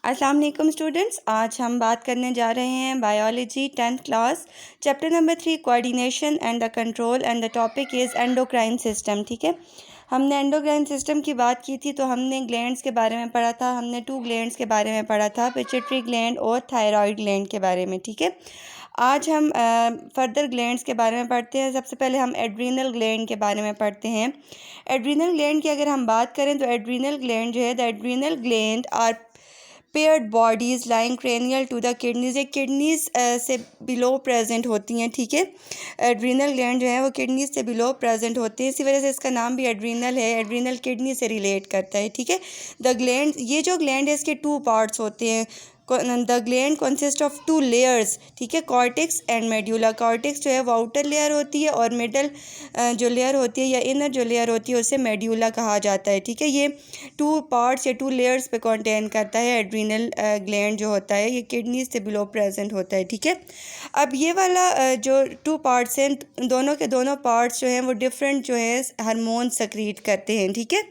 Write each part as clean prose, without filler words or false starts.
अस्सलाम वालेकुम स्टूडेंट्स, आज हम बात करने जा रहे हैं biology 10th class chapter number 3 coordination and the control and the topic is endocrine system. ठीक है, हमने एंडोक्राइन सिस्टम की बात की थी तो हमने ग्लैंड्स के बारे में पढ़ा था। हमने 2 ग्लैंड्स के बारे में पढ़ा था, पिट्यूटरी ग्लैंड और थायराइड ग्लैंड के बारे में। ठीक है, आज हम फर्दर ग्लैंड्स के बारे में पढ़ते हैं। सबसे पहले हम एड्रीनल ग्लैंड के बारे में पढ़ते हैं। एड्रीनल ग्लैंड की अगर हम बात करें तो एड्रीनल ग्लैंड जो है, the adrenal gland are paired bodies lying cranial to the kidneys. ये किडनीज़ से बिलो प्रेजेंट होती हैं। ठीक है, एड्रीनल ग्लैंड जो है वो किडनीज़ से बिलो प्रेजेंट होते हैं, इसी वजह से इसका नाम भी एड्रीनल है। एड्रीनल किडनी से रिलेट करता है। ठीक है, द ग्लैंड, ये जो ग्लैंड है इसके 2 पार्ट्स होते हैं। The gland consist of 2 layers. ठीक है, कॉर्टेक्स एंड मेड्यूला। कॉर्टेक्स जो है वो आउटर लेयर होती है और मिडल जो लेयर होती है या इनर जो लेयर होती है उसे मेड्यूला कहा जाता है। ठीक है, ये 2 पार्ट्स या 2 लेयर्स पे कंटेन करता है। एड्रीनल ग्लैंड जो होता है ये किडनी से बिलो प्रेजेंट होता है। ठीक है, अब ये वाला जो 2 पार्ट्स हैं, दोनों के दोनों पार्ट्स जो हैं वो डिफरेंट जो है हार्मोन सक्रीट करते हैं। ठीक है,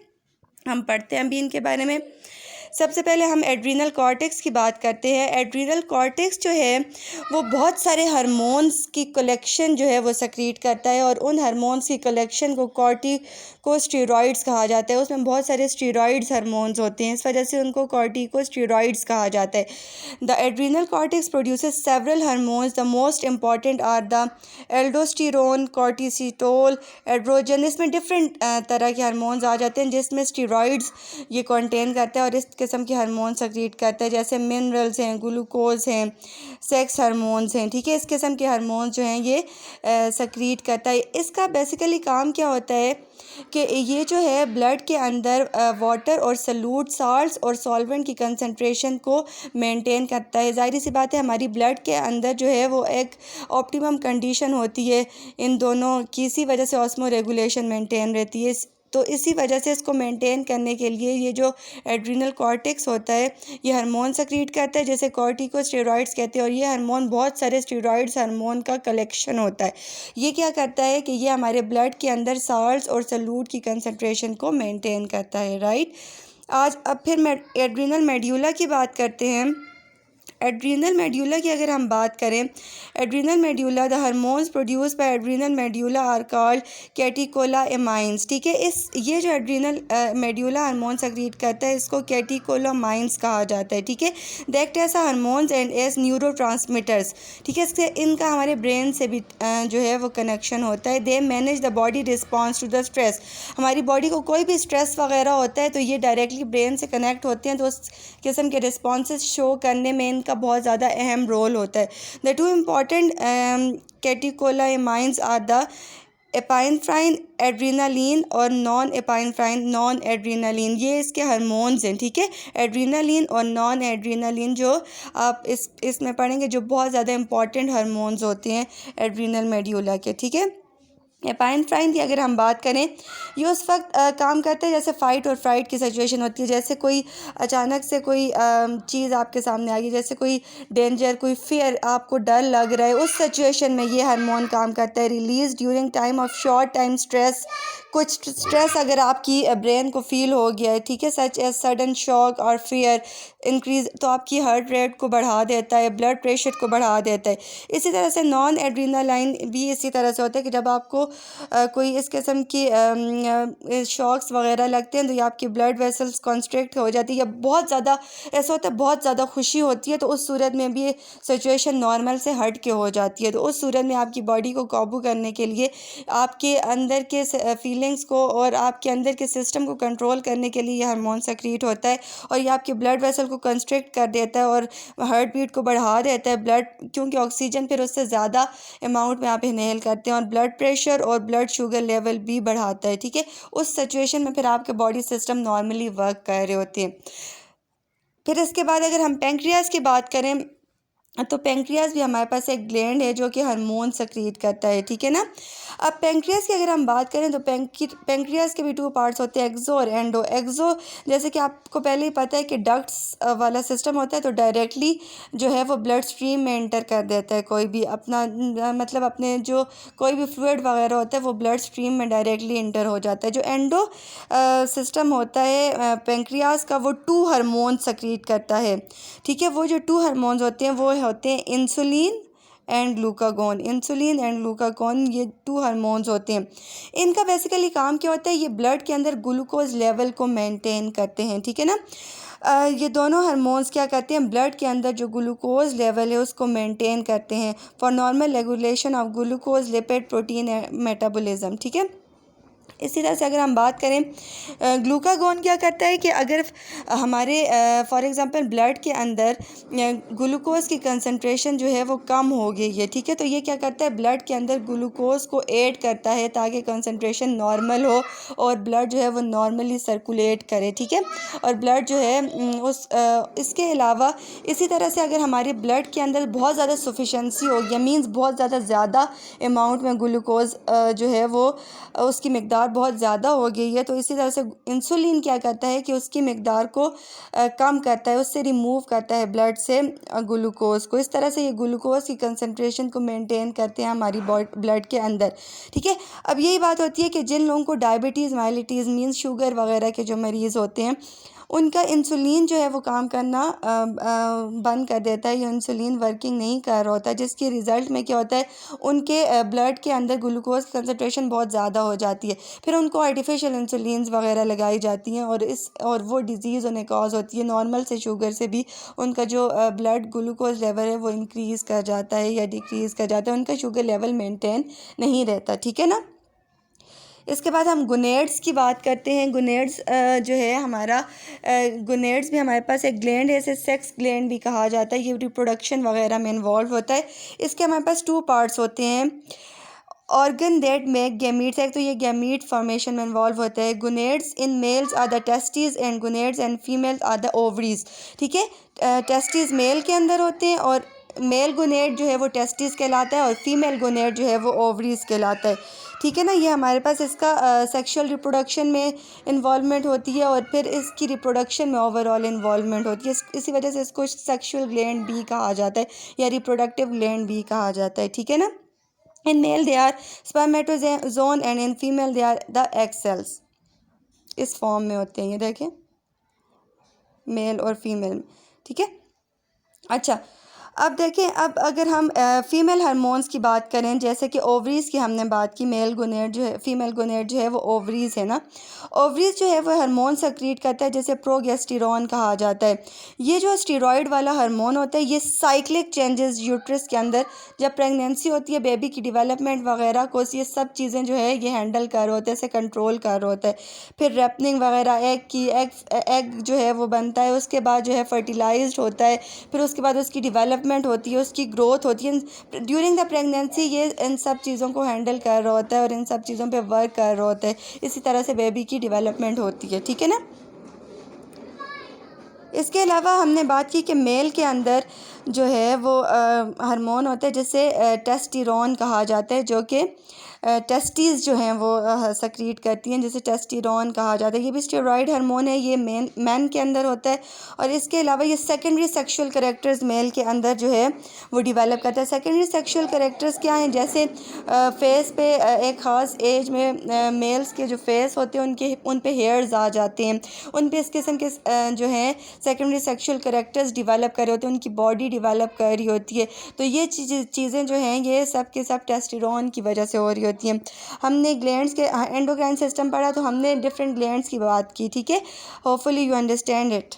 हम पढ़ते हैं अभी इनके बारे में। सबसे पहले हम एड्रीनल कॉर्टेक्स की बात करते हैं। एड्रीनल कॉर्टेक्स जो है वो बहुत सारे हार्मोन्स की कलेक्शन जो है वो सक्रीट करता है और उन हार्मोन्स की कलेक्शन को कॉर्टिकोस्टेरॉइड्स कहा जाता है। उसमें बहुत सारे स्टेरॉइड्स हार्मोन्स होते हैं, इस वजह से उनको कॉर्टिकोस्टेरॉइड्स कहा जाता है। The adrenal cortex produces several hormones, the most important are the aldosterone, cortisol, androgen. इसमें डिफरेंट तरह के हार्मोन्स आ जाते हैं जिसमें स्टेरॉइड्स ये कंटेन करता है और इस किस्म के हार्मोन सक्रीट करता है, जैसे मिनरल्स हैं, ग्लूकोज हैं, सेक्स हार्मोन्स हैं। ठीक है, इस किस्म के हार्मोन्स जो हैं ये सक्रीट करता है। इसका बेसिकली काम क्या होता है कि ये जो है ब्लड के अंदर वाटर और सल्यूट, साल्ट्स और सॉल्वेंट की कंसंट्रेशन को मेंटेन करता है। ज़ाहिर सी बात है हमारी ब्लड के अंदर जो है वो एक ऑप्टिमम कंडीशन होती है इन दोनों की, इसी वजह से ऑस्मो रेगुलेशन मेंटेन रहती है। तो इसी वजह से इसको मेंटेन करने के लिए ये जो एड्रीनल कॉर्टेक्स होता है ये हार्मोन सक्रीट करता है, जैसे कॉर्टिकोस्टेरॉइड्स कहते हैं। और ये हार्मोन बहुत सारे स्टेरॉइड्स हार्मोन का कलेक्शन होता है। ये क्या करता है कि ये हमारे ब्लड के अंदर साल्ट्स और सल्यूट की कंसंट्रेशन को मेंटेन करता है। राइट, आज अब फिर एड्रीनल मेड्यूला की बात करते हैं। एड्रीनल मेड्यूला की अगर हम बात करें, adrenal medulla, the hormones produce by adrenal medulla are called catecholamines. ठीक है, ये जो एड्रीनल मेड्यूला हार्मोन सक्रीट करता है इसको कैटिकोलामाइंस कहा जाता है। ठीक है, the act as hormones and as neurotransmitters. ठीक है, इससे इनका हमारे ब्रेन से भी जो है वो कनेक्शन होता है। They manage the body response to the stress. हमारी बॉडी को कोई भी स्ट्रेस वगैरह होता है तो ये डायरेक्टली ब्रेन से कनेक्ट होते हैं, तो उस किस्म के रिस्पॉन्सेस शो करने में इनका बहुत ज़्यादा अहम रोल होता है। The 2 important catecholamines are the epinephrine adrenaline और नॉन एपाइनफ्राइन नॉन एड्रीनालिन। ये इसके हार्मोन्स हैं। ठीक है, एड्रीनालिन और नॉन एड्रीनालिन जो आप इसमें पढ़ेंगे जो बहुत ज़्यादा इंपॉर्टेंट हार्मोन्स होते हैं एड्रीनल मेड्यूला के। ठीक है, एपाइनफ्राइन की अगर हम बात करें ये उस वक्त काम करते हैं जैसे फ़ाइट और फ्राइट की सिचुएशन होती है, जैसे कोई अचानक से कोई चीज़ आपके सामने आ गई, जैसे कोई डेंजर, कोई फियर, आपको डर लग रहा है, उस सिचुएशन में ये हार्मोन काम करता है। Release during time of short time stress. कुछ स्ट्रेस अगर आपकी ब्रेन को फील हो गया है, ठीक है, सच एज सडन शॉक और फियर इंक्रीज, तो आपकी हार्ट रेट को बढ़ा देता है, ब्लड प्रेशर को बढ़ा देता है। इसी तरह से नॉन एड्रीनालाइन भी इसी तरह से होता है कि जब आपको कोई इस किस्म की शॉक्स वगैरह लगते हैं तो ये आपकी ब्लड वेसल्स कॉन्स्ट्रिक्ट हो जाती है, या बहुत ज़्यादा ऐसा होता है, बहुत ज़्यादा खुशी होती है तो उस सूरत में भी सिचुएशन नॉर्मल से हट के हो जाती है। तो उस सूरत में आपकी बॉडी को काबू करने के लिए, आपके अंदर के फीलिंग्स को और आपके अंदर के सिस्टम को कंट्रोल करने के लिए ये हार्मोन सक्रीट होता है और ये आपके ब्लड वेसल को कंस्ट्रिक्ट कर देता है और हार्ट बीट को बढ़ा देता है। ब्लड, क्योंकि ऑक्सीजन फिर उससे ज़्यादा अमाउंट में आप इनहेल करते हैं, और ब्लड प्रेशर और ब्लड शुगर लेवल भी बढ़ाता है। ठीक है, उस सिचुएशन में फिर आपके बॉडी सिस्टम नॉर्मली वर्क कर रहे होते हैं। फिर इसके बाद अगर हम पेंक्रियाज की बात करें, तो पेंक्रियाज भी हमारे पास एक ग्लैंड है जो कि हार्मोन सक्रीट करता है, ठीक है ना। अब पेंक्रियाज की अगर हम बात करें तो पेंक्रियाज के भी 2 पार्ट्स होते हैं, एक्सो और एंडो। एक्सो जैसे कि आपको पहले ही पता है कि डक्ट्स वाला सिस्टम होता है, तो डायरेक्टली जो है वो ब्लड स्ट्रीम में एंटर कर देता है कोई भी अपना मतलब अपने जो कोई भी फ्लूइड वगैरह होता है वो ब्लड स्ट्रीम में डायरेक्टली एंटर हो जाता है। जो एंडो सिस्टम होता है पेंक्रियाज का, वो 2 हार्मोन सक्रीट करता है, ठीक है। वो जो 2 हार्मोन्स होते हैं वो होते हैं insulin and glucagon. Insulin and glucagon ये 2 हार्मोन्स होते हैं। इनका बेसिकली काम क्या होता है, ये ब्लड के अंदर ग्लूकोज लेवल को मेंटेन करते हैं, ठीक है ना। ये दोनों हार्मोन्स क्या करते हैं, ब्लड के अंदर जो ग्लूकोज लेवल है उसको मेंटेन करते हैं for normal regulation of glucose lipid protein metabolism, ठीक है। इसी तरह से अगर हम बात करें ग्लूकागोन क्या करता है कि अगर हमारे फॉर एग्ज़ाम्पल ब्लड के अंदर ग्लूकोज़ की कंसंट्रेशन जो है वो कम हो गई है, ठीक है, तो ये क्या करता है, ब्लड के अंदर ग्लूकोज़ को ऐड करता है ताकि कंसंट्रेशन नॉर्मल हो और ब्लड जो है वो नॉर्मली सर्कुलेट करे, ठीक है। और ब्लड जो है इसके अलावा इसी तरह से अगर हमारे ब्लड के अंदर बहुत ज़्यादा सफिशेंसी हो गया, मीन्स बहुत ज़्यादा अमाउंट में ग्लूकोज़ जो है वो उसकी मिकदार बहुत ज़्यादा हो गई है, तो इसी तरह से इंसुलिन क्या करता है कि उसकी मिकदार को कम करता है, उससे रिमूव करता है ब्लड से ग्लूकोज़ को। इस तरह से ये ग्लूकोज़ की कंसंट्रेशन को मेंटेन करते हैं हमारी ब्लड के अंदर, ठीक है। अब यही बात होती है कि जिन लोगों को डायबिटीज़ माइलिटीज़ मीन्स शुगर वगैरह के जो मरीज़ होते हैं उनका इंसुलिन जो है वो काम करना बंद कर देता है, या इंसुलिन वर्किंग नहीं कर रहा होता, जिसके रिज़ल्ट में क्या होता है, उनके ब्लड के अंदर ग्लूकोज कंसंट्रेशन बहुत ज़्यादा हो जाती है। फिर उनको आर्टिफिशियल इंसुलिन वगैरह लगाई जाती हैं और वो डिज़ीज़ उन्हें कॉज होती है। नॉर्मल से शुगर से भी उनका जो ब्लड ग्लूकोज लेवल है वो इंक्रीज़ कर जाता है या डिक्रीज़ कर जाता है, उनका शुगर लेवल मेंटेन नहीं रहता, ठीक है ना। इसके बाद हम गुनेड्स की बात करते हैं। गुनेड्स जो है हमारा गुनेड्स भी हमारे पास एक ग्लैंड है, इसे सेक्स ग्लैंड भी कहा जाता है, ये रिप्रोडक्शन वगैरह में इन्वॉल्व होता है। इसके हमारे पास 2 पार्ट्स होते हैं, ऑर्गन दैट मेक गैमीट्स, एक तो ये गैमीट फॉर्मेशन में इन्वॉल्व होता है। Gonads in males are the testis and gonads and females are the ovaries, ठीक है। टेस्टिस मेल के अंदर होते हैं और मेल गुनेड जो है वो टेस्टिस कहलाता है और फीमेल गुनेड जो है वो ओवरीज कहलाता है, ठीक है ना। ये हमारे पास इसका सेक्सुअल रिप्रोडक्शन में इन्वॉल्वमेंट होती है और फिर इसकी रिप्रोडक्शन में ओवरऑल इन्वॉल्वमेंट होती है। इसी वजह से इसको सेक्सुअल ग्लैंड भी कहा जाता है या रिप्रोडक्टिव ग्लैंड भी कहा जाता है, ठीक है ना। In male they are spermatozoon and in female they are the egg cells, इस फॉर्म में होते हैं ये देखें, मेल और फीमेल, ठीक है। अच्छा, अब देखें, अब अगर हम फ़ीमेल हार्मोन्स की बात करें, जैसे कि ओवरीज़ की हमने बात की, मेल गोनेड जो है, फीमेल गोनेड जो है वो ओवरीज़ है ना। ओवरीज़ जो है वो हार्मोन सेक्रीट करता है जैसे प्रोगेस्टेरॉन कहा जाता है। ये जो स्टीरॉयड वाला हार्मोन होता है ये साइक्लिक चेंजेस यूट्रस के अंदर जब प्रेगनेंसी होती है, बेबी की डेवलपमेंट वगैरह को ये सब चीज़ें जो है ये हैंडल कर रहे होते हैं, इसे कंट्रोल कर रहे होता है। फिर रेपनिंग वगैरह एग जो है वो बनता है, उसके बाद जो है फर्टिलाइज्ड होता है, फिर उसके बाद उसकी डेवलपमेंट होती है, उसकी ग्रोथ होती है। ड्यूरिंग द प्रेगनेंसी ये इन सब चीज़ों को हैंडल कर रहा होता है और इन सब चीज़ों पे वर्क कर रहा होता है। इसी तरह से बेबी की डेवलपमेंट होती है, ठीक है ना। इसके अलावा हमने बात की कि मेल के अंदर जो है वो हार्मोन होता है जिसे टेस्टिरोन कहा जाता है, जो कि टेस्टीज़ जो हैं वो सक्रीट करती हैं, जिसे टेस्टिरोन कहा जाता है। ये भी स्टेरॉयड हार्मोन है, ये मैन के अंदर होता है और इसके अलावा ये सेकेंडरी सेक्सुअल कैरेक्टर्स मेल के अंदर जो है वो डेवलप करता है। सेकेंडरी सेक्सुअल कैरेक्टर्स क्या हैं, जैसे फेस पे एक ख़ास एज में मेल्स के जो फेस होते हैं उन पे हेयर्स आ जाते हैं, उन पे इस किस्म के जो हैं सेकेंडरी सेक्सुअल कैरेक्टर्स डेवलप कर रहे होते हैं, उनकी बॉडी डेवलप कर रही होती है। तो ये चीज़ें जो हैं ये सब के सब टेस्टोस्टेरोन की वजह से हो रही होती हैं। हमने ग्लैंड्स के एंडोक्राइन सिस्टम पढ़ा तो हमने डिफरेंट ग्लैंड्स की बात की, ठीक है। Hopefully you understand it.